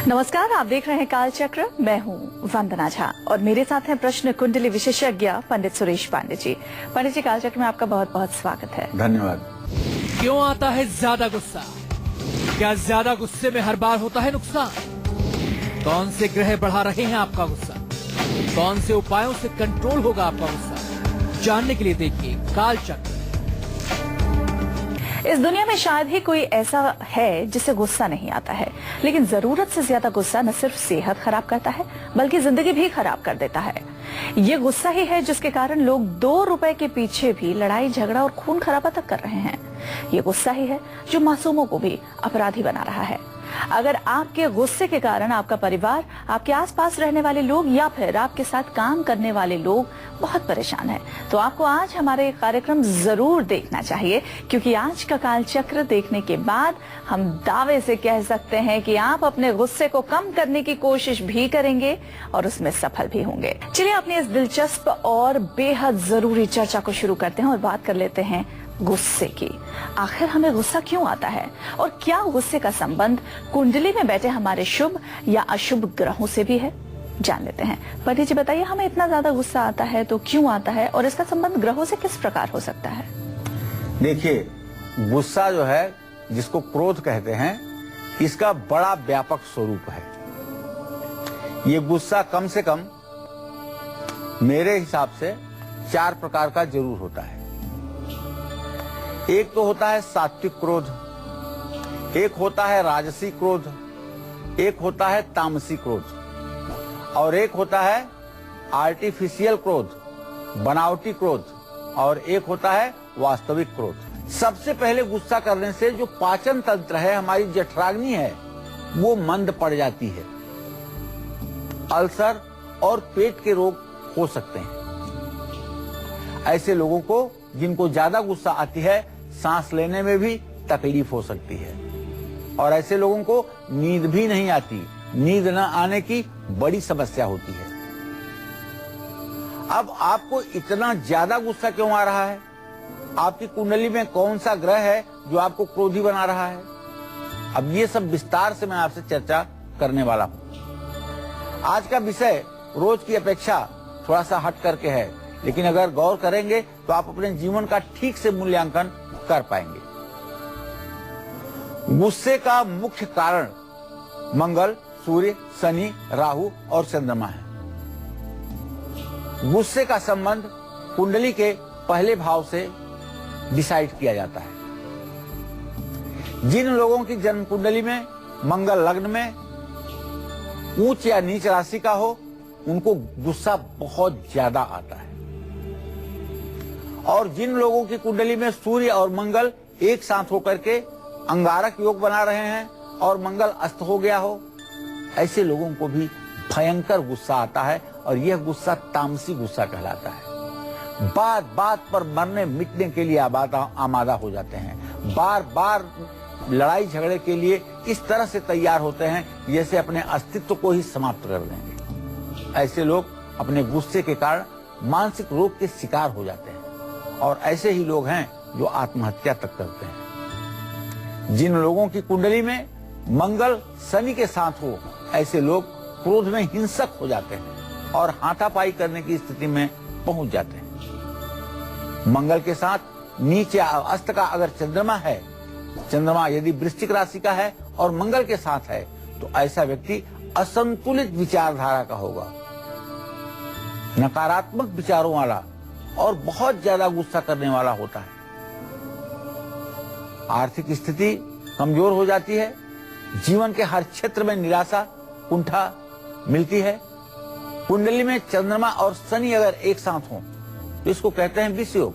नमस्कार, आप देख रहे हैं काल चक्र। मैं हूं वंदना झा और मेरे साथ हैं प्रश्न कुंडली विशेषज्ञ पंडित सुरेश पांडे जी। पंडित जी, काल चक्र में आपका बहुत बहुत स्वागत है। धन्यवाद। क्यों आता है ज्यादा गुस्सा? क्या ज्यादा गुस्से में हर बार होता है नुकसान? कौन से ग्रह बढ़ा रहे हैं आपका गुस्सा? कौन से उपायों से कंट्रोल होगा आपका गुस्सा? जानने के लिए देखिए काल चक्र। इस दुनिया में शायद ही कोई ऐसा है जिसे गुस्सा नहीं आता है, लेकिन जरूरत से ज्यादा गुस्सा न सिर्फ सेहत खराब करता है बल्कि जिंदगी भी खराब कर देता है। ये गुस्सा ही है जिसके कारण लोग 2 रुपए के पीछे भी लड़ाई झगड़ा और खून खराबा तक कर रहे हैं। ये गुस्सा ही है जो मासूमों को भी अपराधी बना रहा है। अगर आपके गुस्से के कारण आपका परिवार, आपके आसपास रहने वाले लोग या फिर आपके साथ काम करने वाले लोग बहुत परेशान हैं, तो आपको आज हमारे कार्यक्रम जरूर देखना चाहिए, क्योंकि आज का काल चक्र देखने के बाद हम दावे से कह सकते हैं कि आप अपने गुस्से को कम करने की कोशिश भी करेंगे और उसमें सफल भी होंगे। चलिए अपनी इस दिलचस्प और बेहद जरूरी चर्चा को शुरू करते हैं और बात कर लेते हैं गुस्से की। आखिर हमें गुस्सा क्यों आता है और क्या गुस्से का संबंध कुंडली में बैठे हमारे शुभ या अशुभ ग्रहों से भी है? जान लेते हैं। पंडित जी बताइए, हमें इतना ज्यादा गुस्सा आता है तो क्यों आता है और इसका संबंध ग्रहों से किस प्रकार हो सकता है? देखिए, गुस्सा जो है, जिसको क्रोध कहते हैं, इसका बड़ा व्यापक स्वरूप है। ये गुस्सा कम से कम मेरे हिसाब से 4 प्रकार का जरूर होता है। एक तो होता है सात्विक क्रोध, एक होता है राजसी क्रोध, एक होता है तामसी क्रोध और एक होता है आर्टिफिशियल क्रोध, बनावटी क्रोध, और एक होता है वास्तविक क्रोध। सबसे पहले गुस्सा करने से जो पाचन तंत्र है, हमारी जठराग्नि है, वो मंद पड़ जाती है। अल्सर और पेट के रोग हो सकते हैं। ऐसे लोगों को, जिनको ज्यादा गुस्सा आती है, सांस लेने में भी तकलीफ हो सकती है और ऐसे लोगों को नींद भी नहीं आती। नींद न आने की बड़ी समस्या होती है। अब आपको इतना ज्यादा गुस्सा क्यों आ रहा है? आपकी कुंडली में कौन सा ग्रह है जो आपको क्रोधी बना रहा है? अब ये सब विस्तार से मैं आपसे चर्चा करने वाला हूं। आज का विषय रोज की अपेक्षा थोड़ा सा हट करके है, लेकिन अगर गौर करेंगे तो आप अपने जीवन का ठीक से मूल्यांकन कर पाएंगे। गुस्से का मुख्य कारण मंगल, सूर्य, शनि, राहु और चंद्रमा है। गुस्से का संबंध कुंडली के पहले भाव से डिसाइड किया जाता है। जिन लोगों की जन्म कुंडली में मंगल लग्न में ऊंच या नीच राशि का हो, उनको गुस्सा बहुत ज्यादा आता है। और जिन लोगों की कुंडली में सूर्य और मंगल एक साथ होकर के अंगारक योग बना रहे हैं और मंगल अस्त हो गया हो, ऐसे लोगों को भी भयंकर गुस्सा आता है और यह गुस्सा तामसी गुस्सा कहलाता है। बात बात पर मरने मिटने के लिए आमादा हो जाते हैं। बार बार लड़ाई झगड़े के लिए इस तरह से तैयार होते हैं जैसे अपने अस्तित्व को ही समाप्त कर देंगे। ऐसे लोग अपने गुस्से के कारण मानसिक रोग के शिकार हो जाते हैं और ऐसे ही लोग हैं जो आत्महत्या तक करते हैं। जिन लोगों की कुंडली में मंगल शनि के साथ हो, ऐसे लोग क्रोध में हिंसक हो जाते हैं और हाथापाई करने की स्थिति में पहुंच जाते हैं। मंगल के साथ नीचे अस्त का अगर चंद्रमा है, चंद्रमा यदि वृश्चिक राशि का है और मंगल के साथ है, तो ऐसा व्यक्ति असंतुलित विचारधारा का होगा, नकारात्मक विचारों वाला और बहुत ज्यादा गुस्सा करने वाला होता है। आर्थिक स्थिति कमजोर हो जाती है। जीवन के हर क्षेत्र में निराशा, कुंठा मिलती है। कुंडली में चंद्रमा और शनि अगर एक साथ हो तो इसको कहते हैं विष योग।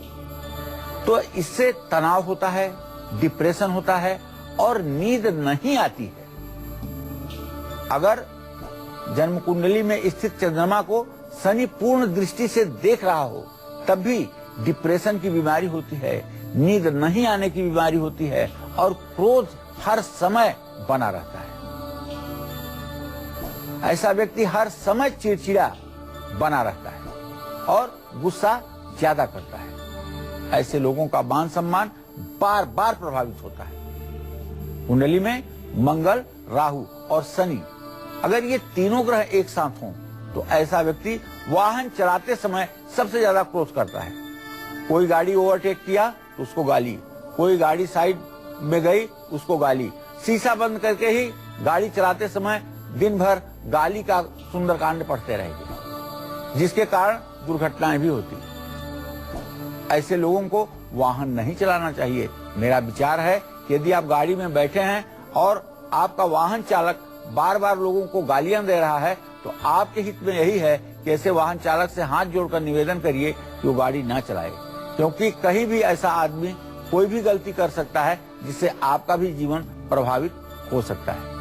तो इससे तनाव होता है, डिप्रेशन होता है और नींद नहीं आती है। अगर जन्म कुंडली में स्थित चंद्रमा को शनि पूर्ण दृष्टि से देख रहा हो, तब भी डिप्रेशन की बीमारी होती है, नींद नहीं आने की बीमारी होती है और क्रोध हर समय बना रहता है। ऐसा व्यक्ति हर समय चिड़चिड़ा बना रहता है और गुस्सा ज्यादा करता है। ऐसे लोगों का मान सम्मान बार बार प्रभावित होता है। कुंडली में मंगल, राहु और शनि अगर ये तीनों ग्रह एक साथ हों तो ऐसा व्यक्ति वाहन चलाते समय सबसे ज्यादा क्रोध करता है। कोई गाड़ी ओवरटेक किया तो उसको गाली, कोई गाड़ी साइड में गई उसको गाली, शीशा बंद करके ही गाड़ी चलाते समय दिन भर गाली का सुंदरकांड पढ़ते रहेंगे, जिसके कारण दुर्घटनाएं भी होती। ऐसे लोगों को वाहन नहीं चलाना चाहिए। मेरा विचार है कि यदि आप गाड़ी में बैठे हैं और आपका वाहन चालक बार बार लोगों को गालियां दे रहा है तो आपके हित में यही है कि ऐसे वाहन चालक से हाथ जोड़कर निवेदन करिए कि वो गाड़ी ना चलाए, क्योंकि कहीं भी ऐसा आदमी कोई भी गलती कर सकता है जिससे आपका भी जीवन प्रभावित हो सकता है।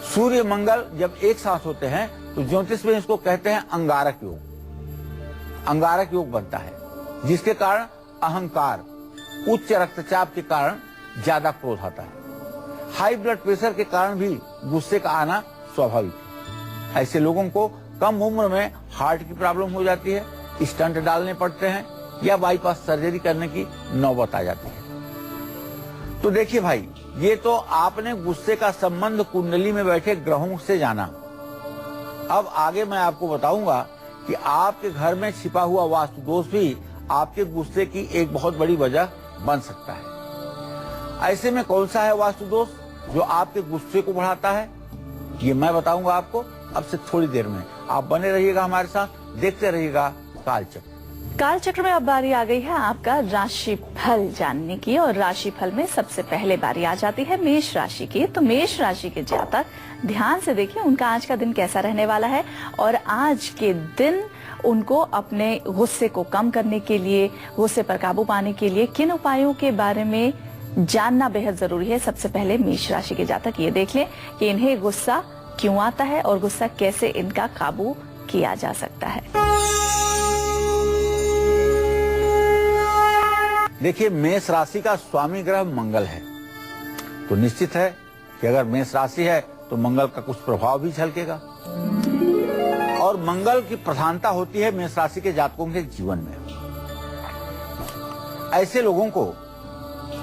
सूर्य मंगल जब एक साथ होते हैं तो ज्योतिष में इसको कहते हैं अंगारक योग। अंगारक योग बनता है जिसके कारण अहंकार, उच्च रक्तचाप के कारण ज्यादा क्रोध आता है। हाई ब्लड प्रेशर के कारण भी गुस्से का आना स्वाभाविक है। ऐसे लोगों को कम उम्र में हार्ट की प्रॉब्लम हो जाती है, स्टंट डालने पड़ते हैं या बाईपास सर्जरी करने की नौबत आ जाती है। तो देखिए भाई, ये तो आपने गुस्से का संबंध कुंडली में बैठे ग्रहों से जाना। अब आगे मैं आपको बताऊंगा कि आपके घर में छिपा हुआ वास्तु दोष भी आपके गुस्से की एक बहुत बड़ी वजह बन सकता है। ऐसे में कौन सा है वास्तु दोष जो आपके गुस्से को बढ़ाता है, ये मैं बताऊंगा आपको अब से थोड़ी देर में। आप बने रहिएगा हमारे साथ, देखते रहिएगा कालचक्र। कालचक्र में अब बारी आ गई है आपका राशि फल जानने की, और राशि फल में सबसे पहले बारी आ जाती है मेष राशि की। तो मेष राशि के जातक ध्यान से देखिए उनका आज का दिन कैसा रहने वाला है, और आज के दिन उनको अपने गुस्से को कम करने के लिए, गुस्से पर काबू पाने के लिए किन उपायों के बारे में जानना बेहद जरूरी है। सबसे पहले मेष राशि के जातक ये देख लें कि इन्हें गुस्सा क्यों आता है और गुस्सा कैसे इनका काबू किया जा सकता है। देखिए, मेष राशि का स्वामी ग्रह मंगल है, तो निश्चित है कि अगर मेष राशि है तो मंगल का कुछ प्रभाव भी झलकेगा। और मंगल की प्रधानता होती है मेष राशि के जातकों के जीवन में। ऐसे लोगों को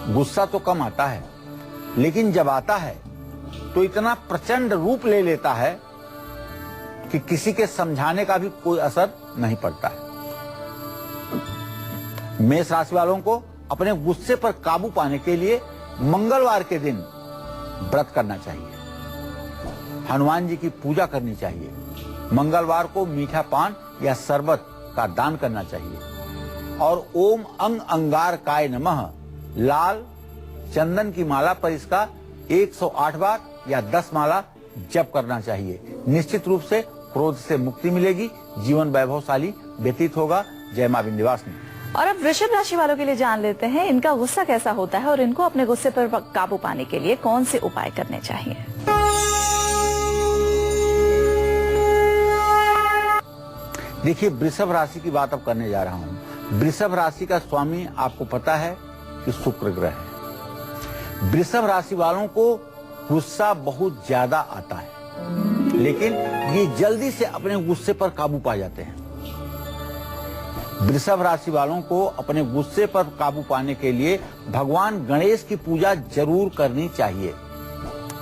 गुस्सा तो कम आता है, लेकिन जब आता है तो इतना प्रचंड रूप ले लेता है कि किसी के समझाने का भी कोई असर नहीं पड़ता है। मेष राशि वालों को अपने गुस्से पर काबू पाने के लिए मंगलवार के दिन व्रत करना चाहिए, हनुमान जी की पूजा करनी चाहिए, मंगलवार को मीठा पान या शरबत का दान करना चाहिए, और ओम अंग अंगारकाय नमः लाल चंदन की माला पर इसका 108 बार या 10 माला जप करना चाहिए। निश्चित रूप से क्रोध से मुक्ति मिलेगी, जीवन वैभवशाली व्यतीत होगा। जय मां विंध्यवासिनी। और अब वृषभ राशि वालों के लिए जान लेते हैं इनका गुस्सा कैसा होता है और इनको अपने गुस्से पर काबू पाने के लिए कौन से उपाय करने चाहिए। देखिए, वृषभ राशि की बात अब करने जा रहा हूं। वृषभ राशि का स्वामी आपको पता है कि शुक्र ग्रह है। वृषभ राशि वालों को गुस्सा बहुत ज्यादा आता है, लेकिन ये जल्दी से अपने गुस्से पर काबू पा जाते हैं। वृषभ राशि वालों को अपने गुस्से पर काबू पाने के लिए भगवान गणेश की पूजा जरूर करनी चाहिए।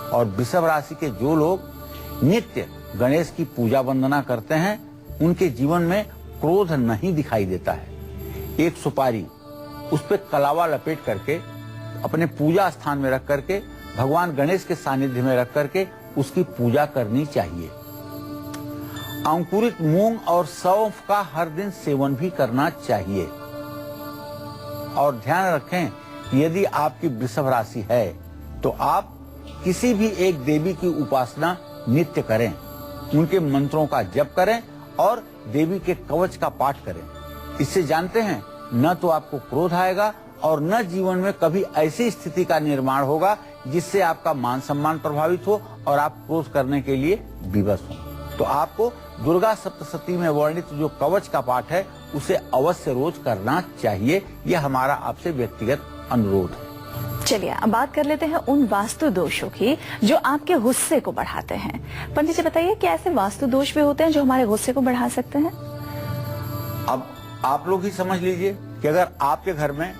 और वृषभ राशि के जो लोग नित्य गणेश की पूजा वंदना करते हैं, उनके जीवन में क्रोध नहीं दिखाई देता है। एक सुपारी, उस पर कलावा लपेट करके अपने पूजा स्थान में रख करके भगवान गणेश के सानिध्य में रख करके उसकी पूजा करनी चाहिए। अंकुरित मूंग और सौंफ का हर दिन सेवन भी करना चाहिए। और ध्यान रखें कि यदि आपकी वृषभ राशि है तो आप किसी भी एक देवी की उपासना नित्य करें, उनके मंत्रों का जप करें और देवी के कवच का पाठ करें। इससे जानते हैं न तो आपको क्रोध आएगा और न जीवन में कभी ऐसी स्थिति का निर्माण होगा जिससे आपका मान सम्मान प्रभावित हो और आप क्रोध करने के लिए विवश हो। तो आपको दुर्गा सप्तशती में वर्णित जो कवच का पाठ है उसे अवश्य रोज करना चाहिए। यह हमारा आपसे व्यक्तिगत अनुरोध है। चलिए अब बात कर लेते हैं उन वास्तु दोषों की जो आपके गुस्से को बढ़ाते हैं। पंडित जी बताइए कि ऐसे वास्तु दोष भी होते हैं जो हमारे गुस्से को बढ़ा सकते हैं? अब आप लोग ही समझ लीजिए कि अगर आपके घर में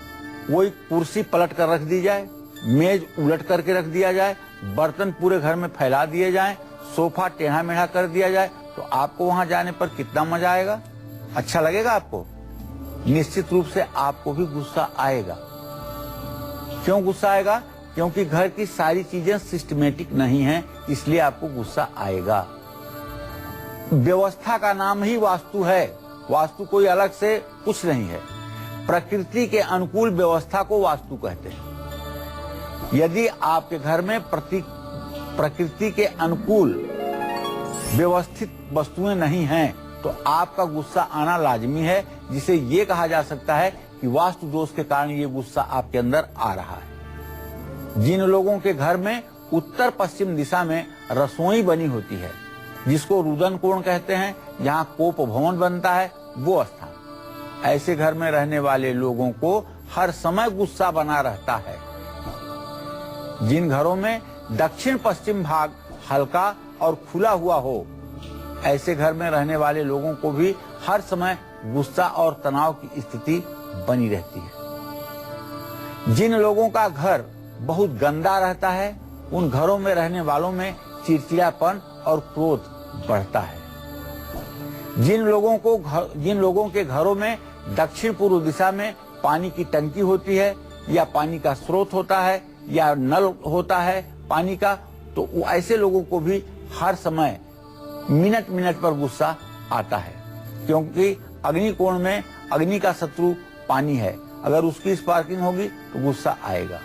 कोई कुर्सी पलट कर रख दी जाए, मेज उलट करके रख दिया जाए, बर्तन पूरे घर में फैला दिए जाएं, सोफा टेढ़ा मेढ़ा कर दिया जाए तो आपको वहां जाने पर कितना मजा आएगा? अच्छा लगेगा आपको? निश्चित रूप से आपको भी गुस्सा आएगा। क्यों गुस्सा आएगा? क्योंकि घर की सारी चीजें सिस्टमेटिक नहीं हैं, इसलिए आपको गुस्सा आएगा। व्यवस्था का नाम ही वास्तु है। वास्तु कोई अलग से कुछ नहीं है। प्रकृति के अनुकूल व्यवस्था को वास्तु कहते हैं। यदि आपके घर में प्रकृति के अनुकूल व्यवस्थित वस्तुएं नहीं हैं तो आपका गुस्सा आना लाजमी है, जिसे ये कहा जा सकता है कि वास्तु दोष के कारण ये गुस्सा आपके अंदर आ रहा है। जिन लोगों के घर में उत्तर पश्चिम दिशा में रसोई बनी होती है, जिसको रुदन कोण कहते हैं, जहाँ कोप भवन बनता है, वो स्थान, ऐसे घर में रहने वाले लोगों को हर समय गुस्सा बना रहता है। जिन घरों में दक्षिण पश्चिम भाग हल्का और खुला हुआ हो, ऐसे घर में रहने वाले लोगों को भी हर समय गुस्सा और तनाव की स्थिति बनी रहती है। जिन लोगों का घर बहुत गंदा रहता है, उन घरों में रहने वालों में चिड़चिड़ापन और क्रोध बढ़ता है। जिन लोगों के घरों में दक्षिण पूर्व दिशा में पानी की टंकी होती है, या पानी का स्रोत होता है, या नल होता है पानी का, तो ऐसे लोगों को भी हर समय मिनट मिनट पर गुस्सा आता है। क्योंकि अग्निकोण में अग्नि का शत्रु पानी है। अगर उसकी स्पार्किंग होगी तो गुस्सा आएगा।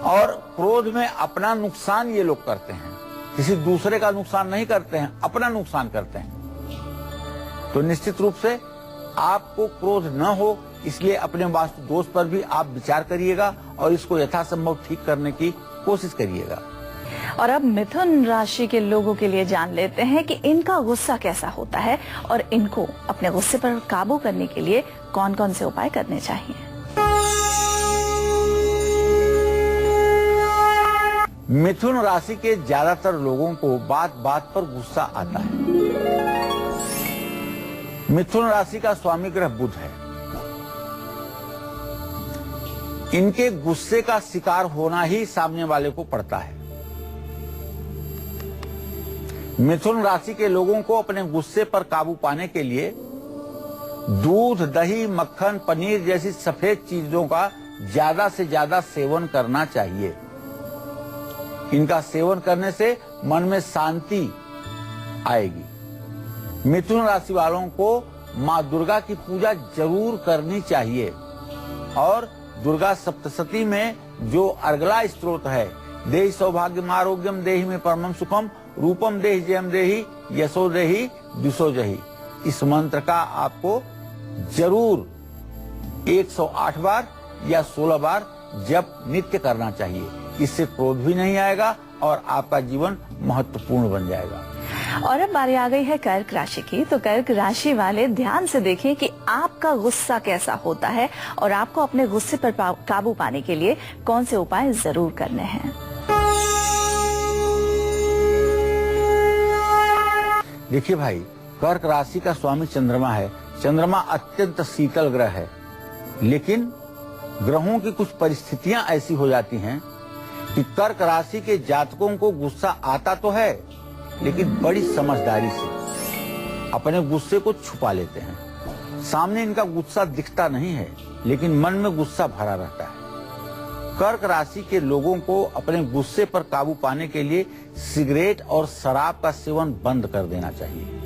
और क्रोध में अपना नुकसान ये लोग करते हैं, किसी दूसरे का नुकसान नहीं करते हैं, अपना नुकसान करते हैं। तो निश्चित रूप से आपको क्रोध न हो, इसलिए अपने वास्तु दोष पर भी आप विचार करिएगा और इसको यथासंभव ठीक करने की कोशिश करिएगा। और अब मिथुन राशि के लोगों के लिए जान लेते हैं कि इनका गुस्सा कैसा होता है और इनको अपने गुस्से पर काबू करने के लिए कौन कौन से उपाय करने चाहिए। मिथुन राशि के ज्यादातर लोगों को बात बात पर गुस्सा आता है। मिथुन राशि का स्वामी ग्रह बुध है। इनके गुस्से का शिकार होना ही सामने वाले को पड़ता है। मिथुन राशि के लोगों को अपने गुस्से पर काबू पाने के लिए दूध, दही, मक्खन, पनीर जैसी सफेद चीजों का ज्यादा से ज्यादा सेवन करना चाहिए। इनका सेवन करने से मन में शांति आएगी। मिथुन राशि वालों को माँ दुर्गा की पूजा जरूर करनी चाहिए। और दुर्गा सप्तशती में जो अर्गला स्तोत्र है, देहि सौभाग्यम आरोग्यम देहि में परमम सुखम रूपम देहि जयम देहि यशो देहि दिशो जहि, इस मंत्र का आपको जरूर 108 बार या 16 बार जप नित्य करना चाहिए। इससे क्रोध भी नहीं आएगा और आपका जीवन महत्वपूर्ण बन जाएगा। और अब बारी आ गई है कर्क राशि की। तो कर्क राशि वाले ध्यान से देखें कि आपका गुस्सा कैसा होता है और आपको अपने गुस्से पर काबू पाने के लिए कौन से उपाय जरूर करने हैं। देखिए भाई, कर्क राशि का स्वामी चंद्रमा है। चंद्रमा अत्यंत शीतल ग्रह है, लेकिन ग्रहों की कुछ परिस्थितियां ऐसी हो जाती हैं कि कर्क राशि के जातकों को गुस्सा आता तो है, लेकिन बड़ी समझदारी से अपने गुस्से को छुपा लेते हैं। सामने इनका गुस्सा दिखता नहीं है, लेकिन मन में गुस्सा भरा रहता है। कर्क राशि के लोगों को अपने गुस्से पर काबू पाने के लिए सिगरेट और शराब का सेवन बंद कर देना चाहिए।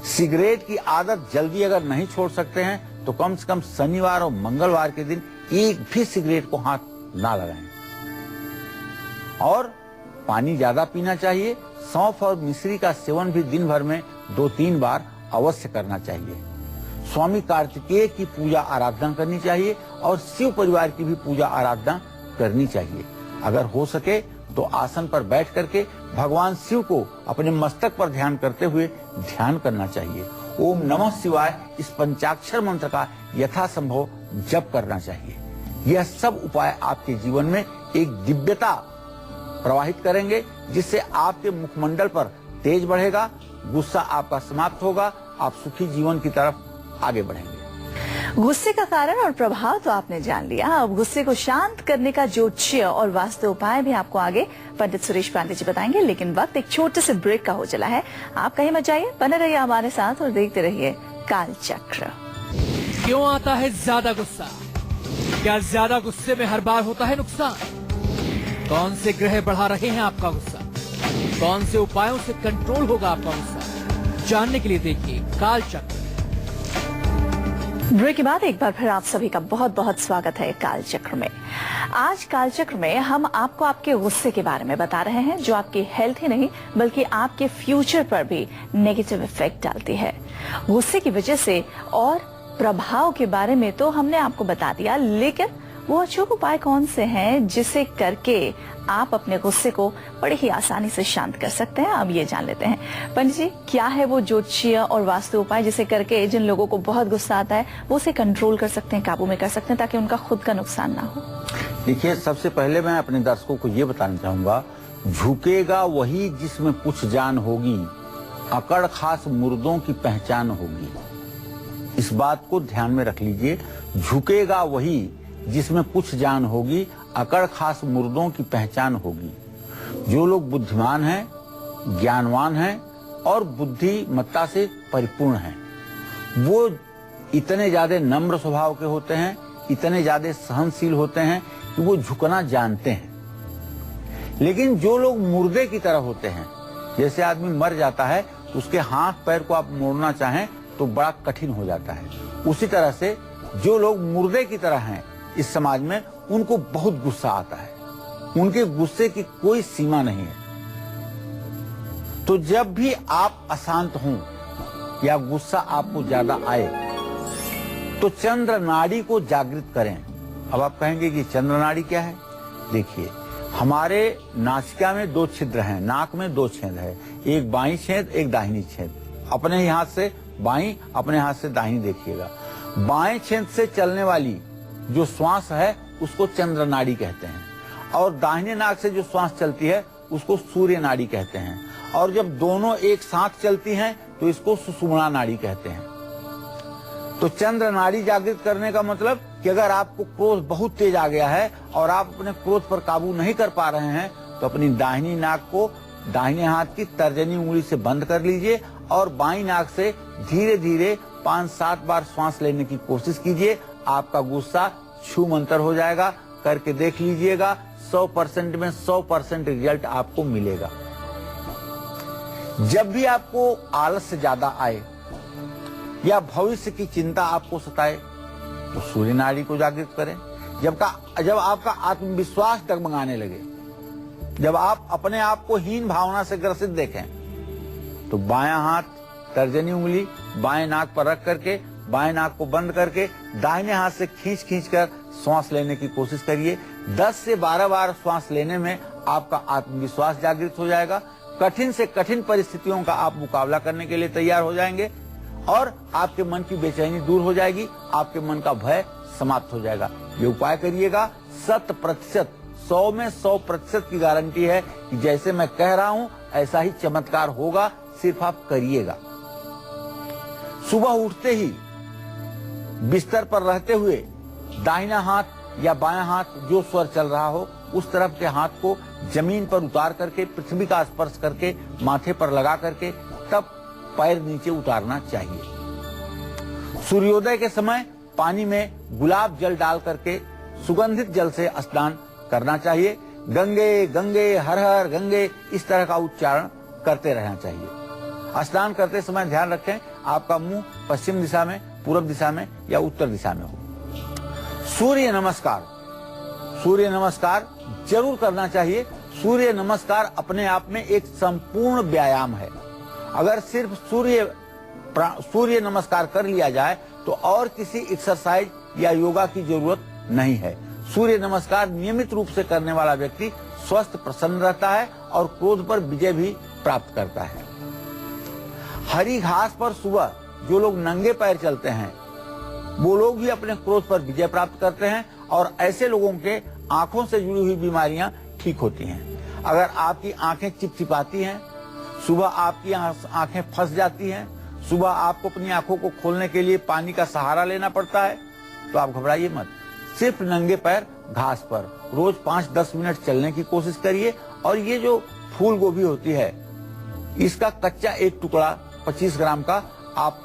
सिगरेट की आदत जल्दी अगर नहीं छोड़ सकते हैं तो कम से कम शनिवार और मंगलवार के दिन एक भी सिगरेट को हाथ ना लगाएं। और पानी ज्यादा पीना चाहिए। सौंफ और मिश्री का सेवन भी दिन भर में 2-3 बार अवश्य करना चाहिए। स्वामी कार्तिकेय की पूजा आराधना करनी चाहिए और शिव परिवार की भी पूजा आराधना करनी चाहिए। अगर हो सके तो आसन पर बैठ करके भगवान शिव को अपने मस्तक पर ध्यान करते हुए ध्यान करना चाहिए। ओम नमः शिवाय इस पंचाक्षर मंत्र का यथासंभव जप करना चाहिए। यह सब उपाय आपके जीवन में एक दिव्यता प्रवाहित करेंगे, जिससे आपके मुखमंडल पर तेज बढ़ेगा, गुस्सा आपका समाप्त होगा, आप सुखी जीवन की तरफ आगे बढ़ेंगे। गुस्से का कारण और प्रभाव तो आपने जान लिया। अब गुस्से को शांत करने का ज्योतिषीय और वास्तु उपाय भी आपको आगे पंडित सुरेश पांडे जी बताएंगे, लेकिन वक्त एक छोटे से ब्रेक का हो चला है। आप कहीं मत जाइए, बने रहिए हमारे साथ और देखते रहिए काल चक्र। क्यों आता है ज्यादा गुस्सा? क्या ज्यादा गुस्से में हर बार होता है नुकसान? कौन से ग्रह बढ़ा रहे हैं आपका गुस्सा? कौन से उपायों से कंट्रोल होगा आपका गुस्सा? जानने के लिए देखिए काल चक्र। ब्रेक के बाद एक बार फिर आप सभी का बहुत बहुत स्वागत है काल चक्र में। आज काल चक्र में हम आपको आपके गुस्से के बारे में बता रहे हैं, जो आपकी हेल्थ ही नहीं बल्कि आपके फ्यूचर पर भी नेगेटिव इफेक्ट डालती है। गुस्से की वजह से और प्रभाव के बारे में तो हमने आपको बता दिया, लेकिन वो अचूक उपाय कौन से हैं जिसे करके आप अपने गुस्से को बड़ी ही आसानी से शांत कर सकते हैं, अब ये जान लेते हैं। पंडित जी, क्या है वो ज्योतिषीय और वास्तु उपाय जिसे करके जिन लोगों को बहुत गुस्सा आता है वो उसे कंट्रोल कर सकते हैं, काबू में कर सकते हैं, ताकि उनका खुद का नुकसान ना हो? देखिए, सबसे पहले मैं अपने दर्शकों को ये बताना चाहूंगा, झुकेगा वही जिसमें कुछ जान होगी, अकड़ खास मुर्दों की पहचान होगी। इस बात को ध्यान में रख लीजिए, झुकेगा वही जिसमें कुछ जान होगी, अकड़ खास मुर्दों की पहचान होगी। जो लोग बुद्धिमान हैं, ज्ञानवान हैं और बुद्धिमत्ता से परिपूर्ण हैं, वो इतने ज्यादा नम्र स्वभाव के होते हैं, इतने ज्यादा सहनशील होते हैं कि वो झुकना जानते हैं। लेकिन जो लोग मुर्दे की तरह होते हैं, जैसे आदमी मर जाता है तो उसके हाथ पैर को आप मोड़ना चाहें तो बड़ा कठिन हो जाता है, उसी तरह से जो लोग मुर्दे की तरह हैं इस समाज में, उनको बहुत गुस्सा आता है, उनके गुस्से की कोई सीमा नहीं है। तो जब भी आप अशांत हों या गुस्सा आपको ज्यादा आए तो चंद्र नाड़ी को जागृत करें। अब आप कहेंगे कि चंद्र नाड़ी क्या है? देखिए, हमारे नासिका में 2 छिद्र हैं, नाक में 2 छेद है, एक बाईं छेद एक दाहिनी छेद। अपने ही हाथ से बाईं, अपने हाथ से दाहिनी देखिएगा। बाएं छेद से चलने वाली जो श्वास है उसको चंद्र नाड़ी कहते हैं, और दाहिने नाक से जो श्वास चलती है उसको सूर्य नाड़ी कहते हैं, और जब दोनों एक साथ चलती हैं तो इसको सुषुम्ना नाड़ी कहते हैं। तो चंद्र नाड़ी जागृत करने का मतलब कि अगर आपको क्रोध बहुत तेज आ गया है और आप अपने क्रोध पर काबू नहीं कर पा रहे हैं, तो अपनी दाहिनी नाक को दाहिने हाथ की तर्जनी उंगली से बंद कर लीजिए और बाईं नाक से धीरे धीरे 5-7 बार श्वास लेने की कोशिश कीजिए। आपका गुस्सा छूमंतर हो जाएगा। करके देख लीजिएगा, 100% में 100% रिजल्ट आपको मिलेगा। जब भी आपको आलस्य ज्यादा आए या भविष्य की चिंता आपको सताए तो सूर्य नाड़ी को जागृत करें। जब आपका आत्मविश्वास डगमगाने लगे, जब आप अपने आप को हीन भावना से ग्रसित देखें, तो बायां हाथ तर्जनी उंगली बाएं नाक पर रख करके बाएं नाक को बंद करके दाहिने हाथ से खींच कर श्वास लेने की कोशिश करिए। 10 से 12 बार श्वास लेने में आपका आत्मविश्वास जागृत हो जाएगा। कठिन से कठिन परिस्थितियों का आप मुकाबला करने के लिए तैयार हो जाएंगे और आपके मन की बेचैनी दूर हो जाएगी, आपके मन का भय समाप्त हो जाएगा। ये उपाय करिएगा, 100%, 100 में 100% की गारंटी है कि जैसे मैं कह रहा हूं ऐसा ही चमत्कार होगा, सिर्फ आप करिएगा। सुबह उठते ही बिस्तर पर रहते हुए दाहिना हाथ या बायां हाथ जो स्वर चल रहा हो उस तरफ के हाथ को जमीन पर उतार करके पृथ्वी का स्पर्श करके माथे पर लगा करके तब पैर नीचे उतारना चाहिए। सूर्योदय के समय पानी में गुलाब जल डाल करके सुगंधित जल से स्नान करना चाहिए। गंगे गंगे हर हर गंगे, इस तरह का उच्चारण करते रहना चाहिए। स्नान करते समय ध्यान रखें आपका मुंह पश्चिम दिशा में, पूर्व दिशा में या उत्तर दिशा में हो। सूर्य नमस्कार जरूर करना चाहिए। सूर्य नमस्कार अपने आप में एक संपूर्ण व्यायाम है। अगर सिर्फ सूर्य नमस्कार कर लिया जाए तो और किसी एक्सरसाइज या योगा की जरूरत नहीं है। सूर्य नमस्कार नियमित रूप से करने वाला व्यक्ति स्वस्थ प्रसन्न रहता है और क्रोध पर विजय भी प्राप्त करता है। हरी घास पर सुबह जो लोग नंगे पैर चलते हैं वो लोग भी अपने क्रोध पर विजय प्राप्त करते हैं और ऐसे लोगों के आंखों से जुड़ी हुई बीमारियां ठीक होती हैं। अगर आपकी आंखें चिपचिपाती हैं, सुबह आपकी आंखें फंस जाती हैं, सुबह आपको अपनी आंखों को खोलने के लिए पानी का सहारा लेना पड़ता है, तो आप घबराइए मत। सिर्फ नंगे पैर घास पर रोज 5-10 मिनट चलने की कोशिश करिए। और ये जो फूल गोभी होती है, इसका कच्चा एक टुकड़ा 25 ग्राम का आप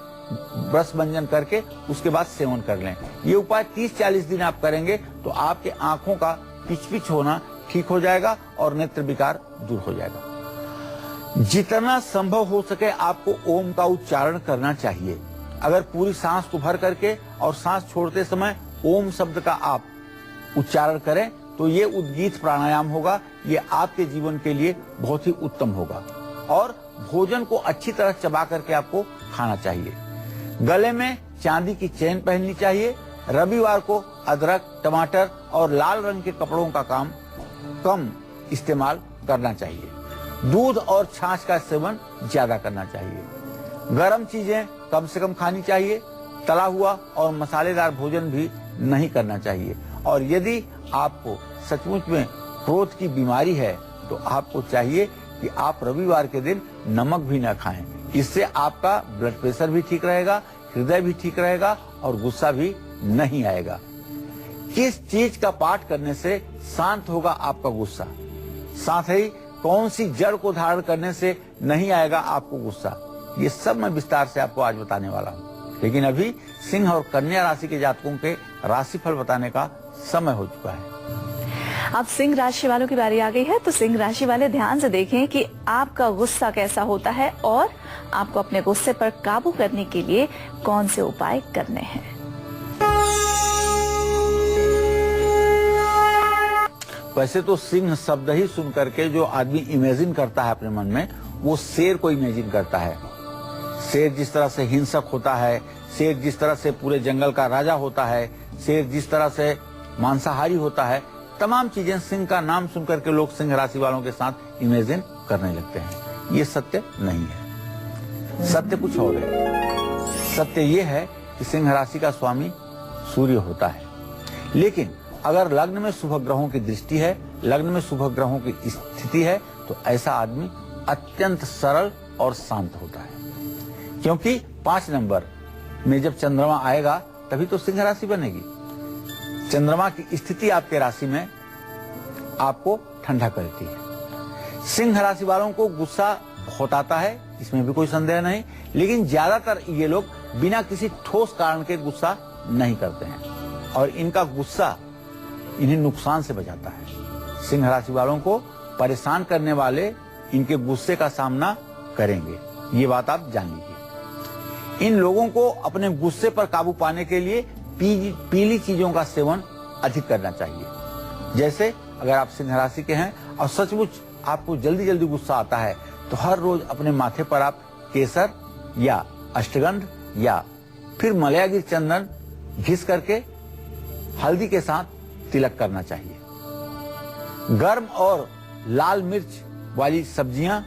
ब्रश भंजन करके उसके बाद सेवन कर लें। ये उपाय 30-40 दिन आप करेंगे तो आपके आंखों का पिच होना ठीक हो जाएगा और नेत्र विकार दूर हो जाएगा। जितना संभव हो सके आपको ओम का उच्चारण करना चाहिए। अगर पूरी सांस को भर करके और सांस छोड़ते समय ओम शब्द का आप उच्चारण करें तो ये उद्गीत प्राणायाम होगा। ये आपके जीवन के लिए बहुत ही उत्तम होगा। और भोजन को अच्छी तरह चबा करके आपको खाना चाहिए। गले में चांदी की चेन पहननी चाहिए। रविवार को अदरक, टमाटर और लाल रंग के कपड़ों का कम इस्तेमाल करना चाहिए। दूध और छाछ का सेवन ज्यादा करना चाहिए। गर्म चीजें कम से कम खानी चाहिए। तला हुआ और मसालेदार भोजन भी नहीं करना चाहिए। और यदि आपको सचमुच में क्रोध की बीमारी है तो आपको चाहिए कि आप रविवार के दिन नमक भी न खाएं। इससे आपका ब्लड प्रेशर भी ठीक रहेगा, हृदय भी ठीक रहेगा और गुस्सा भी नहीं आएगा। किस चीज का पाठ करने से शांत होगा आपका गुस्सा, साथ ही कौन सी जड़ को धारण करने से नहीं आएगा आपको गुस्सा, ये सब मैं विस्तार से आपको आज बताने वाला हूँ। लेकिन अभी सिंह और कन्या राशि के जातकों के राशिफल बताने का समय हो चुका है। अब सिंह राशि वालों की बारी आ गई है, तो सिंह राशि वाले ध्यान से देखें कि आपका गुस्सा कैसा होता है और आपको अपने गुस्से पर काबू करने के लिए कौन से उपाय करने हैं। वैसे तो सिंह शब्द ही सुन करके जो आदमी इमेजिन करता है अपने मन में, वो शेर को इमेजिन करता है। शेर जिस तरह से हिंसक होता है, शेर जिस तरह से पूरे जंगल का राजा होता है, शेर जिस तरह से मांसाहारी होता है, तमाम चीजें सिंह का नाम सुनकर के लोग सिंह राशि वालों के साथ इमेजिन करने लगते हैं। ये सत्य नहीं है। सत्य कुछ और है। सत्य ये है कि सिंह राशि का स्वामी सूर्य होता है। लेकिन अगर लग्न में शुभ ग्रहों की दृष्टि है, लग्न में शुभ ग्रहों की स्थिति है, तो ऐसा आदमी अत्यंत सरल और शांत होता है। क्योंकि 5 नंबर में जब चंद्रमा आएगा तभी तो सिंह राशि बनेगी। चंद्रमा की स्थिति आपके राशि में आपको ठंडा करती है। सिंह राशि वालों को गुस्सा बहुत आता है, इसमें भी कोई संदेह नहीं। लेकिन ज्यादातर ये लोग बिना किसी ठोस कारण के गुस्सा नहीं करते हैं और इनका गुस्सा इन्हें नुकसान से बचाता है। सिंह राशि वालों को परेशान करने वाले इनके गुस्से का सामना करेंगे, ये बात आप जान लीजिए। इन लोगों को अपने गुस्से पर काबू पाने के लिए पीली चीजों का सेवन अधिक करना चाहिए। जैसे अगर आप सिंह राशि के हैं और सचमुच आपको जल्दी जल्दी गुस्सा आता है तो हर रोज अपने माथे पर आप केसर या अष्टगंध या फिर मलयागिर चंदन घिस करके हल्दी के साथ तिलक करना चाहिए। गर्म और लाल मिर्च वाली सब्जियां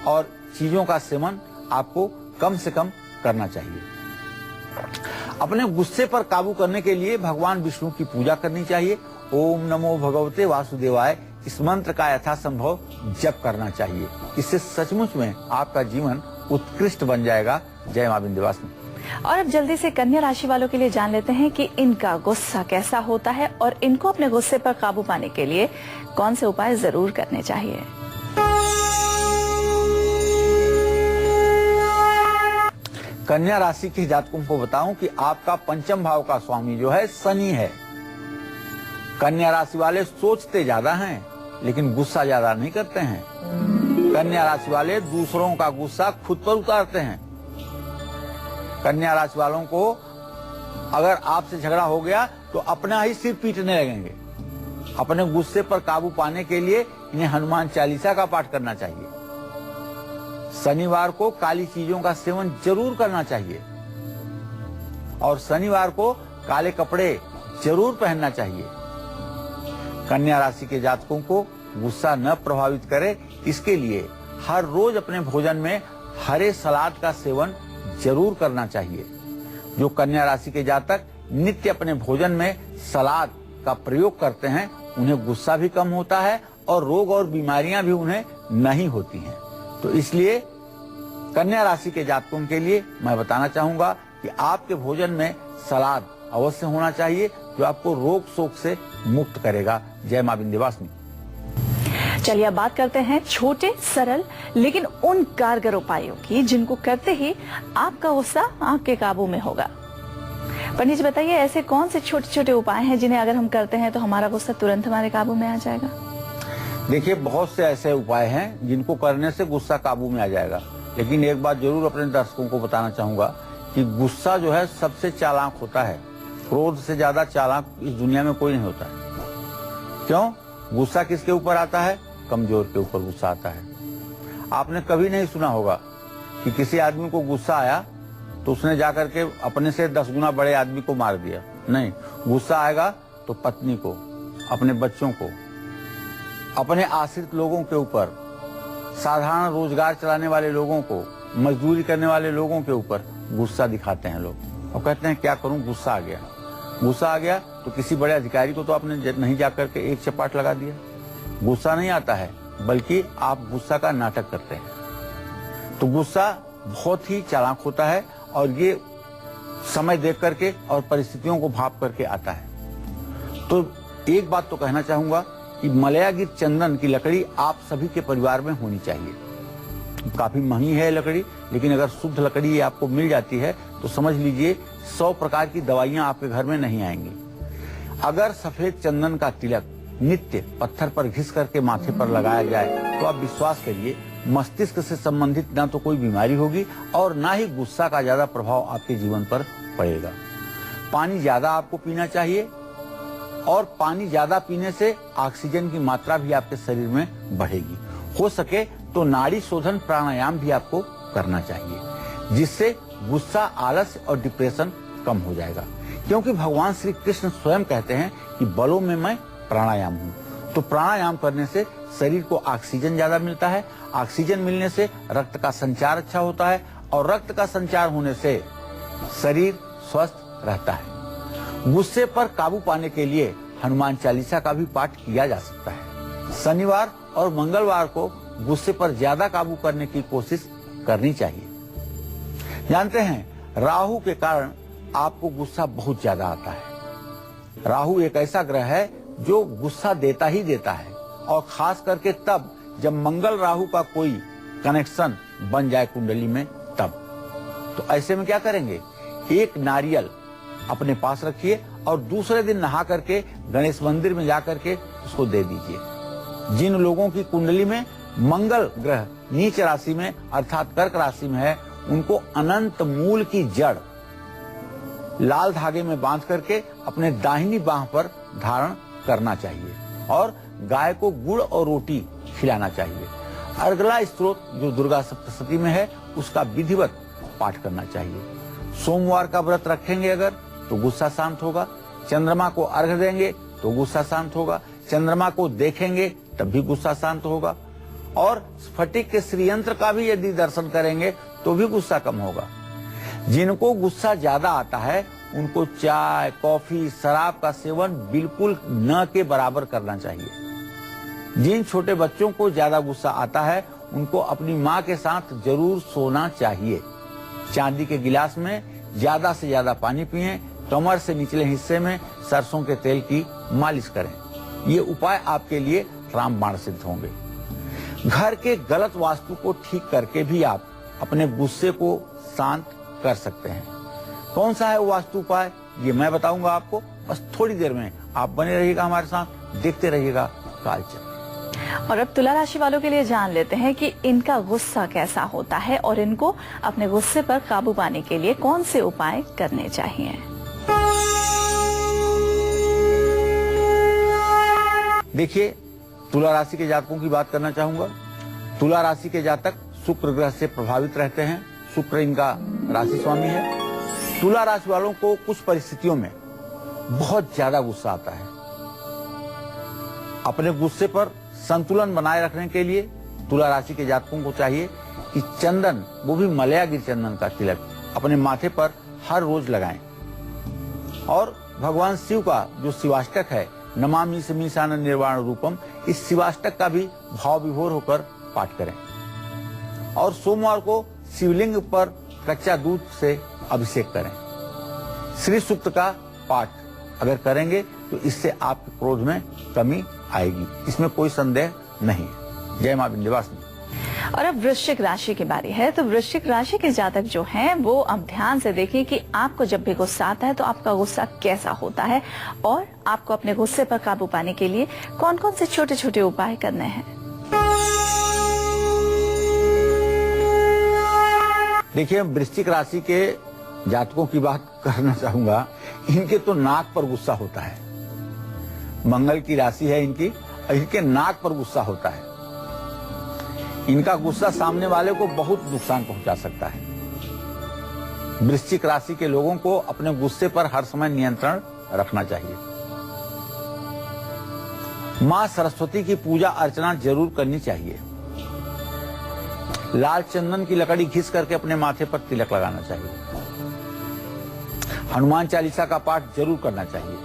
और चीजों का सेवन आपको कम से कम करना चाहिए। अपने गुस्से पर काबू करने के लिए भगवान विष्णु की पूजा करनी चाहिए। ओम नमो भगवते वासुदेवाय, इस मंत्र का यथासंभव जप करना चाहिए। इससे सचमुच में आपका जीवन उत्कृष्ट बन जाएगा। जय मां विंध्यवासिनी। और अब जल्दी से कन्या राशि वालों के लिए जान लेते हैं कि इनका गुस्सा कैसा होता है और इनको अपने गुस्से पर काबू पाने के लिए कौन से उपाय जरूर करने चाहिए। कन्या राशि के जातकों को बताऊं कि आपका पंचम भाव का स्वामी जो है शनि है। कन्या राशि वाले सोचते ज्यादा हैं लेकिन गुस्सा ज्यादा नहीं करते हैं। कन्या राशि वाले दूसरों का गुस्सा खुद पर उतारते हैं। कन्या राशि वालों को अगर आपसे झगड़ा हो गया तो अपना ही सिर पीटने लगेंगे। अपने गुस्से पर काबू पाने के लिए इन्हें हनुमान चालीसा का पाठ करना चाहिए। शनिवार को काली चीजों का सेवन जरूर करना चाहिए और शनिवार को काले कपड़े जरूर पहनना चाहिए। कन्या राशि के जातकों को गुस्सा न प्रभावित करे, इसके लिए हर रोज अपने भोजन में हरे सलाद का सेवन जरूर करना चाहिए। जो कन्या राशि के जातक नित्य अपने भोजन में सलाद का प्रयोग करते हैं उन्हें गुस्सा भी कम होता है और रोग और बीमारियां भी उन्हें नहीं होती हैं। तो इसलिए कन्या राशि के जातकों के लिए मैं बताना चाहूंगा कि आपके भोजन में सलाद अवश्य होना चाहिए, जो आपको रोग शोक से मुक्त करेगा। जय मां विंध्यवासिनी। चलिए अब बात करते हैं छोटे, सरल लेकिन उन कारगर उपायों की जिनको करते ही आपका गुस्सा आपके काबू में होगा। पंडित जी बताइए, ऐसे कौन से छोटे छोटे उपाय हैं जिन्हें अगर हम करते हैं तो हमारा गुस्सा तुरंत हमारे काबू में आ जाएगा? देखिए, बहुत से ऐसे उपाय हैं जिनको करने से गुस्सा काबू में आ जाएगा, लेकिन एक बात जरूर अपने दर्शकों को बताना चाहूंगा कि गुस्सा जो है सबसे चालाक होता है। क्रोध से ज्यादा चालाक इस दुनिया में कोई नहीं होता है। क्यों? गुस्सा किसके ऊपर आता है? कमजोर के ऊपर गुस्सा आता है। आपने कभी नहीं सुना होगा कि किसी आदमी को गुस्सा आया तो उसने जाकर के अपने से 10 गुना बड़े आदमी को मार दिया। नहीं, गुस्सा आएगा तो पत्नी को, अपने बच्चों को, अपने आश्रित लोगों के ऊपर, साधारण रोजगार चलाने वाले लोगों को, मजदूरी करने वाले लोगों के ऊपर गुस्सा दिखाते हैं लोग और कहते हैं क्या करूं, गुस्सा आ गया। गुस्सा आ गया तो किसी बड़े अधिकारी को तो आपने नहीं जाकर के एक चपाट लगा दिया। गुस्सा नहीं आता है, बल्कि आप गुस्सा का नाटक करते हैं। तो गुस्सा बहुत ही चालाक होता है और ये समय देख करके और परिस्थितियों को भाप करके आता है। तो एक बात तो कहना चाहूंगा कि मलयागिर चंदन की लकड़ी आप सभी के परिवार में होनी चाहिए। काफी महंगी है लकड़ी, लेकिन अगर शुद्ध लकड़ी आपको मिल जाती है तो समझ लीजिए 100 प्रकार की दवाइयां आपके घर में नहीं आएंगी। अगर सफेद चंदन का तिलक नित्य पत्थर पर घिस करके माथे पर लगाया जाए तो आप विश्वास करिए, मस्तिष्क से संबंधित ना तो कोई बीमारी होगी और ना ही गुस्सा का ज्यादा प्रभाव आपके जीवन पर पड़ेगा। पानी ज्यादा आपको पीना चाहिए और पानी ज्यादा पीने से ऑक्सीजन की मात्रा भी आपके शरीर में बढ़ेगी। हो सके तो नाड़ी शोधन प्राणायाम भी आपको करना चाहिए, जिससे गुस्सा, आलस्य और डिप्रेशन कम हो जाएगा। क्योंकि भगवान श्री कृष्ण स्वयं कहते हैं कि बलों में मैं प्राणायाम हूँ। तो प्राणायाम करने से शरीर को ऑक्सीजन ज्यादा मिलता है। ऑक्सीजन मिलने से रक्त का संचार अच्छा होता है और रक्त का संचार होने से शरीर स्वस्थ रहता है। गुस्से पर काबू पाने के लिए हनुमान चालीसा का भी पाठ किया जा सकता है। शनिवार और मंगलवार को गुस्से पर ज्यादा काबू करने की कोशिश करनी चाहिए। जानते हैं, राहु के कारण आपको गुस्सा बहुत ज्यादा आता है। राहु एक ऐसा ग्रह है जो गुस्सा देता ही देता है, और खास करके तब जब मंगल राहु का कोई कनेक्शन बन जाए कुंडली में तब। तो ऐसे में क्या करेंगे, एक नारियल अपने पास रखिए और दूसरे दिन नहा करके गणेश मंदिर में जाकर के उसको दे दीजिए। जिन लोगों की कुंडली में मंगल ग्रह नीच राशि में अर्थात कर्क राशि में है, उनको अनंत मूल की जड़ लाल धागे में बांध करके अपने दाहिनी बाह पर धारण करना चाहिए और गाय को गुड़ और रोटी खिलाना चाहिए। अर्गला स्त्रोत जो दुर्गा सप्तशती में है उसका विधिवत पाठ करना चाहिए। सोमवार का व्रत रखेंगे अगर तो गुस्सा शांत होगा। चंद्रमा को अर्घ देंगे तो गुस्सा शांत होगा। चंद्रमा को देखेंगे तब भी गुस्सा शांत होगा। और स्फटिक के श्रीयंत्र का भी यदि दर्शन करेंगे तो भी गुस्सा कम होगा। जिनको गुस्सा ज्यादा आता है उनको चाय, कॉफी, शराब का सेवन बिल्कुल न के बराबर करना चाहिए। जिन छोटे बच्चों को ज्यादा गुस्सा आता है उनको अपनी माँ के साथ जरूर सोना चाहिए। चांदी के गिलास में ज्यादा से ज्यादा पानी पिएं। कमर से निचले हिस्से में सरसों के तेल की मालिश करें। ये उपाय आपके लिए रामबाण सिद्ध होंगे। घर के गलत वास्तु को ठीक करके भी आप अपने गुस्से को शांत कर सकते हैं। कौन सा है वो वास्तु उपाय, ये मैं बताऊंगा आपको। बस थोड़ी देर में आप बने रहिएगा हमारे साथ, देखते रहिएगा कालचक्र। और अब तुला राशि वालों के लिए जान लेते हैं कि इनका गुस्सा कैसा होता है और इनको अपने गुस्से पर काबू पाने के लिए कौन से उपाय करने चाहिए। देखिए, तुला राशि के जातकों की बात करना चाहूंगा। तुला राशि के जातक शुक्र ग्रह से प्रभावित रहते हैं। शुक्र इनका राशि स्वामी है। तुला राशि वालों को कुछ परिस्थितियों में बहुत ज्यादा गुस्सा आता है। अपने गुस्से पर संतुलन बनाए रखने के लिए तुला राशि के जातकों को चाहिए कि चंदन, वो भी मलयागिर चंदन का तिलक अपने माथे पर हर रोज लगाएं और भगवान शिव का जो शिवाष्टक है, नमामि समीशान निर्वाण रूपम, इस शिवाष्टक का भी भाव विभोर होकर पाठ करें। और सोमवार को शिवलिंग पर कच्चा दूध से अभिषेक करें। श्री सूक्त का पाठ अगर करेंगे तो इससे आपके क्रोध में कमी आएगी, इसमें कोई संदेह नहीं है। जय मां विंध्यवासिनी। और अब वृश्चिक राशि की बारी है। तो वृश्चिक राशि के जातक जो हैं वो अब ध्यान से देखिए कि आपको जब भी गुस्सा आता है तो आपका गुस्सा कैसा होता है और आपको अपने गुस्से पर काबू पाने के लिए कौन कौन से छोटे छोटे उपाय करने हैं। देखिए, वृश्चिक राशि के जातकों की बात करना चाहूंगा। इनके तो नाक पर गुस्सा होता है। मंगल की राशि है इनकी, इनके नाक पर गुस्सा होता है। इनका गुस्सा सामने वाले को बहुत नुकसान पहुंचा सकता है। वृश्चिक राशि के लोगों को अपने गुस्से पर हर समय नियंत्रण रखना चाहिए। मां सरस्वती की पूजा अर्चना जरूर करनी चाहिए। लाल चंदन की लकड़ी घिस करके अपने माथे पर तिलक लगाना चाहिए। हनुमान चालीसा का पाठ जरूर करना चाहिए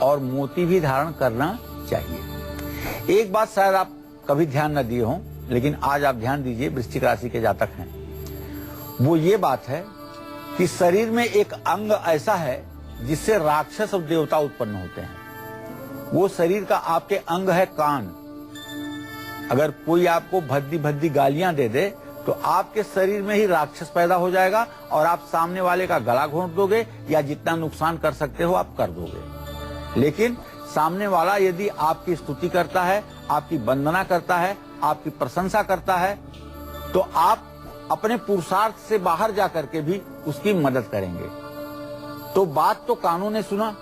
और मोती भी धारण करना चाहिए। एक बात शायद आप कभी ध्यान न दिए हों, लेकिन आज आप ध्यान दीजिए, वृश्चिक राशि के जातक हैं, वो ये बात है कि शरीर में एक अंग ऐसा है जिससे राक्षस और देवता उत्पन्न होते हैं। वो शरीर का आपके अंग है कान। अगर कोई आपको भद्दी भद्दी गालियां दे दे तो आपके शरीर में ही राक्षस पैदा हो जाएगा और आप सामने वाले का गला घोंट दोगे या जितना नुकसान कर सकते हो आप कर दोगे। लेकिन सामने वाला यदि आपकी स्तुति करता है, आपकी वंदना करता है, आपकी प्रशंसा करता है, तो आप अपने पुरुषार्थ से बाहर जाकर के भी उसकी मदद करेंगे। तो बात तो कानों ने सुना,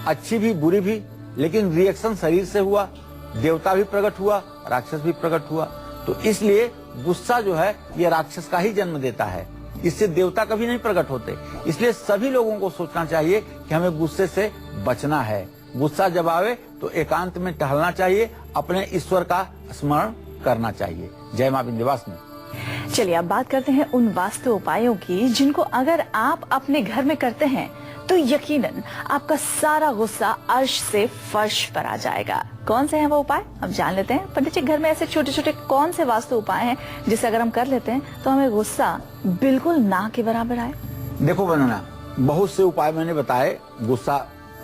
अच्छी भी बुरी भी, लेकिन रिएक्शन शरीर से हुआ। देवता भी प्रकट हुआ, राक्षस भी प्रकट हुआ। तो इसलिए गुस्सा जो है ये राक्षस का ही जन्म देता है, इससे देवता कभी नहीं प्रकट होते। इसलिए सभी लोगों को सोचना चाहिए कि हमें गुस्से से बचना है। गुस्सा जब आवे तो एकांत में टहलना चाहिए, अपने ईश्वर का स्मरण करना चाहिए। जय मां विंध्यवासिनी। चलिए अब बात करते हैं उन वास्तु उपायों की जिनको अगर आप अपने घर में करते हैं तो यकीनन आपका सारा गुस्सा अर्श से फर्श पर आ जाएगा। कौन से हैं वो उपाय, अब जान लेते हैं। पंडित जी, घर में ऐसे छोटे छोटे कौन से वास्तु उपाय हैं जिसे अगर हम कर लेते हैं तो हमें गुस्सा बिल्कुल ना के बराबर आए? देखो वंदना, बहुत से उपाय मैंने बताए गुस्सा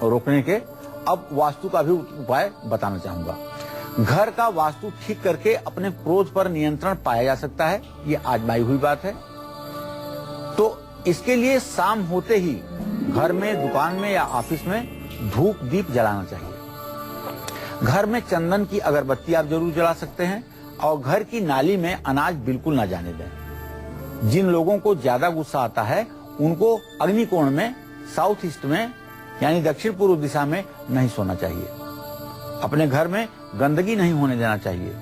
रोकने के। अब वास्तु का भी उपाय बताना चाहूंगा। घर का वास्तु ठीक करके अपने क्रोध पर नियंत्रण पाया जा सकता है, ये आजमाई हुई बात है। तो इसके लिए शाम होते ही घर में, दुकान में या ऑफिस में धूप दीप जलाना चाहिए। घर में चंदन की अगरबत्ती आप जरूर जला सकते हैं और घर की नाली में अनाज बिल्कुल ना जाने दें। जिन लोगों को ज्यादा गुस्सा आता है उनको अग्निकोण में, साउथ ईस्ट में यानी दक्षिण पूर्व दिशा में नहीं सोना चाहिए। अपने घर में गंदगी नहीं होने देना चाहिए।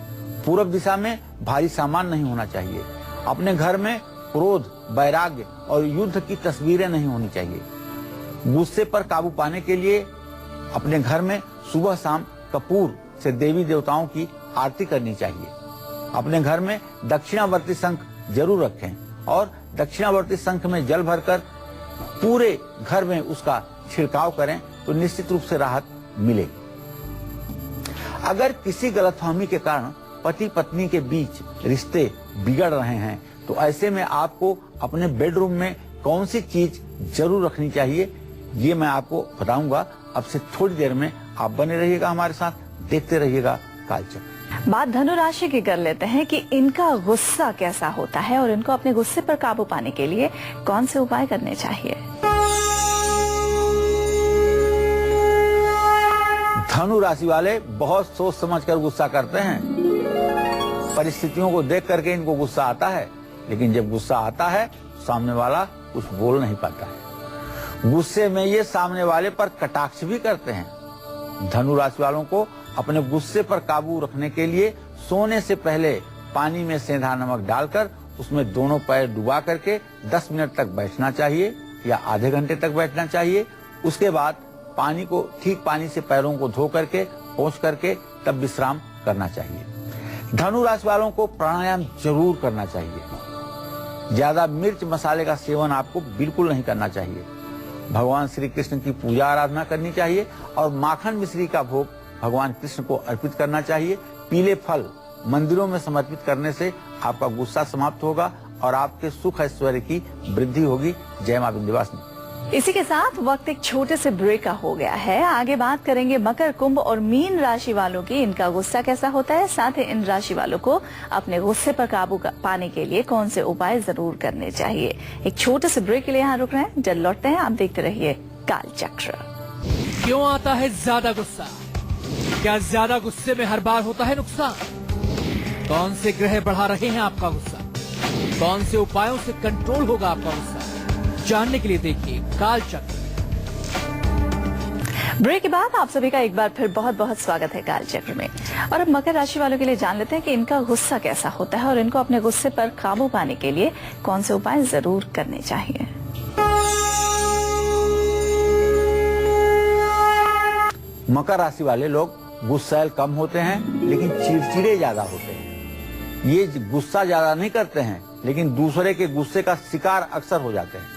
पूर्व दिशा में भारी सामान नहीं होना चाहिए। अपने घर में क्रोध, वैराग्य और युद्ध की तस्वीरें नहीं होनी चाहिए। गुस्से पर काबू पाने के लिए अपने घर में सुबह शाम कपूर से देवी देवताओं की आरती करनी चाहिए। अपने घर में दक्षिणावर्ती शंख जरूर रखें और दक्षिणावर्ती शंख में जल भरकर पूरे घर में उसका छिड़काव करें तो निश्चित रूप से राहत मिलेगी। अगर किसी गलतफहमी के कारण पति पत्नी के बीच रिश्ते बिगड़ रहे हैं तो ऐसे में आपको अपने बेडरूम में कौन सी चीज जरूर रखनी चाहिए, ये मैं आपको बताऊंगा। अब से थोड़ी देर में आप बने रहिएगा हमारे साथ, देखते रहिएगा कालचक्र। बात धनु राशि की कर लेते हैं कि इनका गुस्सा कैसा होता है और इनको अपने गुस्से पर काबू पाने के लिए कौन से उपाय करने चाहिए। धनु राशि वाले बहुत सोच समझ कर गुस्सा करते हैं। परिस्थितियों को देख करके इनको गुस्सा आता है, लेकिन जब गुस्सा आता है सामने वाला कुछ बोल नहीं पाता है। गुस्से में ये सामने वाले पर कटाक्ष भी करते हैं। धनु राशि वालों को अपने गुस्से पर काबू रखने के लिए सोने से पहले पानी में सेंधा नमक डालकर उसमें दोनों पैर डुबा करके 10 मिनट तक बैठना चाहिए या आधे घंटे तक बैठना चाहिए। उसके बाद पानी को, ठीक पानी से पैरों को धो करके, पोंछ करके तब विश्राम करना चाहिए। धनु राशि वालों को प्राणायाम जरूर करना चाहिए। ज्यादा मिर्च मसाले का सेवन आपको बिल्कुल नहीं करना चाहिए। भगवान श्री कृष्ण की पूजा आराधना करनी चाहिए और माखन मिश्री का भोग भगवान कृष्ण को अर्पित करना चाहिए। पीले फल मंदिरों में समर्पित करने से आपका गुस्सा समाप्त होगा और आपके सुख ऐश्वर्य की वृद्धि होगी। जय मां विंध्यवासिनी। इसी के साथ वक्त एक छोटे से ब्रेक का हो गया है। आगे बात करेंगे मकर, कुंभ और मीन राशि वालों की, इनका गुस्सा कैसा होता है, साथ ही इन राशि वालों को अपने गुस्से पर काबू पाने के लिए कौन से उपाय जरूर करने चाहिए। एक छोटे से ब्रेक के लिए यहाँ रुक रहे हैं, जल्द लौटते हैं। आप देखते रहिए काल चक्र। क्यों आता है ज्यादा गुस्सा? क्या ज्यादा गुस्से में हर बार होता है नुकसान? कौन से ग्रह बढ़ा रहे हैं आपका गुस्सा? कौन से उपायों से कंट्रोल होगा आपका गुस्सा? जानने के लिए देखिए काल चक्र। ब्रेक के बाद आप सभी का एक बार फिर बहुत बहुत स्वागत है काल चक्र में। और अब मकर राशि वालों के लिए जान लेते हैं कि इनका गुस्सा कैसा होता है और इनको अपने गुस्से पर काबू पाने के लिए कौन से उपाय जरूर करने चाहिए। मकर राशि वाले लोग गुस्सैल कम होते हैं लेकिन चिड़चिड़े ज्यादा होते हैं। ये गुस्सा ज्यादा नहीं करते हैं लेकिन दूसरे के गुस्से का शिकार अक्सर हो जाते हैं।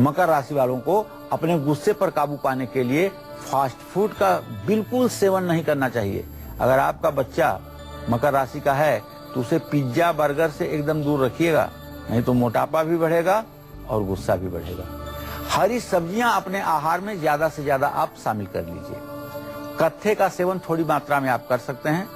मकर राशि वालों को अपने गुस्से पर काबू पाने के लिए फास्ट फूड का बिल्कुल सेवन नहीं करना चाहिए। अगर आपका बच्चा मकर राशि का है तो उसे पिज्जा बर्गर से एकदम दूर रखिएगा, नहीं तो मोटापा भी बढ़ेगा और गुस्सा भी बढ़ेगा। हरी सब्जियां अपने आहार में ज्यादा से ज्यादा आप शामिल कर लीजिए। कत्थे का सेवन थोड़ी मात्रा में आप कर सकते हैं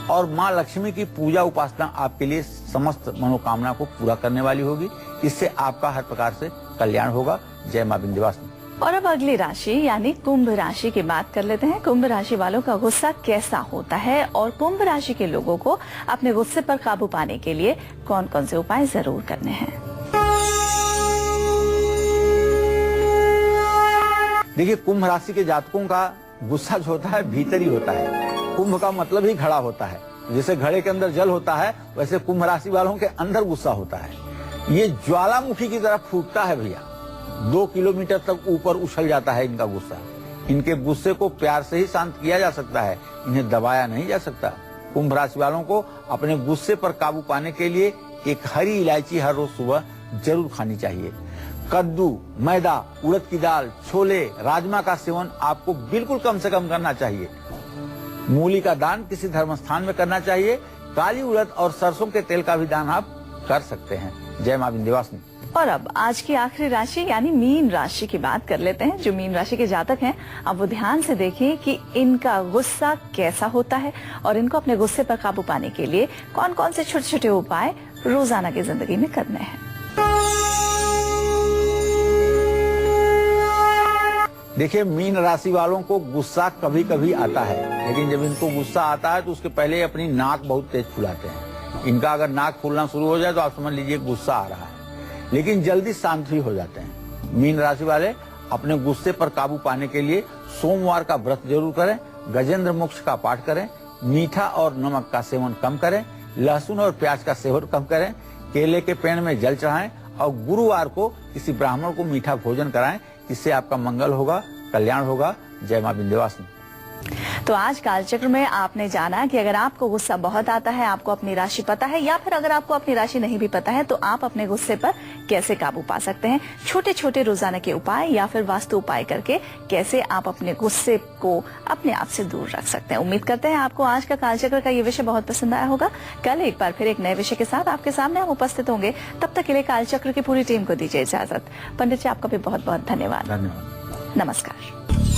और माँ लक्ष्मी की पूजा उपासना आपके लिए समस्त मनोकामना को पूरा करने वाली होगी। इससे आपका हर प्रकार से कल्याण होगा। जय मां विंध्यवासिनी। और अब अगली राशि यानी कुंभ राशि की बात कर लेते हैं। कुंभ राशि वालों का गुस्सा कैसा होता है और कुंभ राशि के लोगों को अपने गुस्से पर काबू पाने के लिए कौन कौन से उपाय जरूर करने हैं। देखिए, कुंभ राशि के जातकों का गुस्सा जो होता है भीतर ही होता है। कुंभ का मतलब ही घड़ा होता है। जैसे घड़े के अंदर जल होता है वैसे कुंभ राशि वालों के अंदर गुस्सा होता है। ये ज्वालामुखी की तरह फूटता है भैया, 2 किलोमीटर तक ऊपर उछल जाता है इनका गुस्सा। इनके गुस्से को प्यार से ही शांत किया जा सकता है, इन्हें दबाया नहीं जा सकता। कुंभ राशि वालों को अपने गुस्से पर काबू पाने के लिए एक हरी इलायची हर रोज सुबह जरूर खानी चाहिए। कद्दू, मैदा, उड़द की दाल, छोले, राजमा का सेवन आपको बिल्कुल कम से कम करना चाहिए। मूली का दान किसी धर्म स्थान में करना चाहिए। काली उड़द और सरसों के तेल का भी दान आप कर सकते हैं। जय मां विंध्यवासिनी। और अब आज की आखिरी राशि यानी मीन राशि की बात कर लेते हैं। जो मीन राशि के जातक हैं, अब वो ध्यान से देखिए कि इनका गुस्सा कैसा होता है और इनको अपने गुस्से पर काबू पाने के लिए कौन कौन से छोटे छोटे उपाय रोजाना की जिंदगी में करने हैं। देखिए, मीन राशि वालों को गुस्सा कभी कभी आता है, लेकिन जब इनको गुस्सा आता है तो उसके पहले अपनी नाक बहुत तेज फुलाते हैं। इनका अगर नाक फूलना शुरू हो जाए तो आप समझ लीजिए गुस्सा आ रहा है, लेकिन जल्दी शांत भी हो जाते हैं। मीन राशि वाले अपने गुस्से पर काबू पाने के लिए सोमवार का व्रत जरूर करें, गजेंद्र मोक्ष का पाठ करें, मीठा और नमक का सेवन कम करें, लहसुन और प्याज का सेवन कम करें, केले के पेड़ में जल चढ़ाएं और गुरुवार को किसी ब्राह्मण को मीठा भोजन कराएं। इससे आपका मंगल होगा, कल्याण होगा। जय मां विंध्यवासिनी। तो आज कालचक्र में आपने जाना कि अगर आपको गुस्सा बहुत आता है, आपको अपनी राशि पता है, या फिर अगर आपको अपनी राशि नहीं भी पता है तो आप अपने गुस्से पर कैसे काबू पा सकते हैं। छोटे छोटे रोजाना के उपाय या फिर वास्तु उपाय करके कैसे आप अपने गुस्से को अपने आप से दूर रख सकते हैं। उम्मीद करते हैं आपको आज का कालचक्र का ये विषय बहुत पसंद आया होगा। कल एक बार फिर एक नए विषय के साथ आपके सामने हम उपस्थित होंगे। तब तक के लिए कालचक्र की पूरी टीम को दीजिए इजाजत। पंडित जी, आपका भी बहुत बहुत धन्यवाद। धन्यवाद। नमस्कार।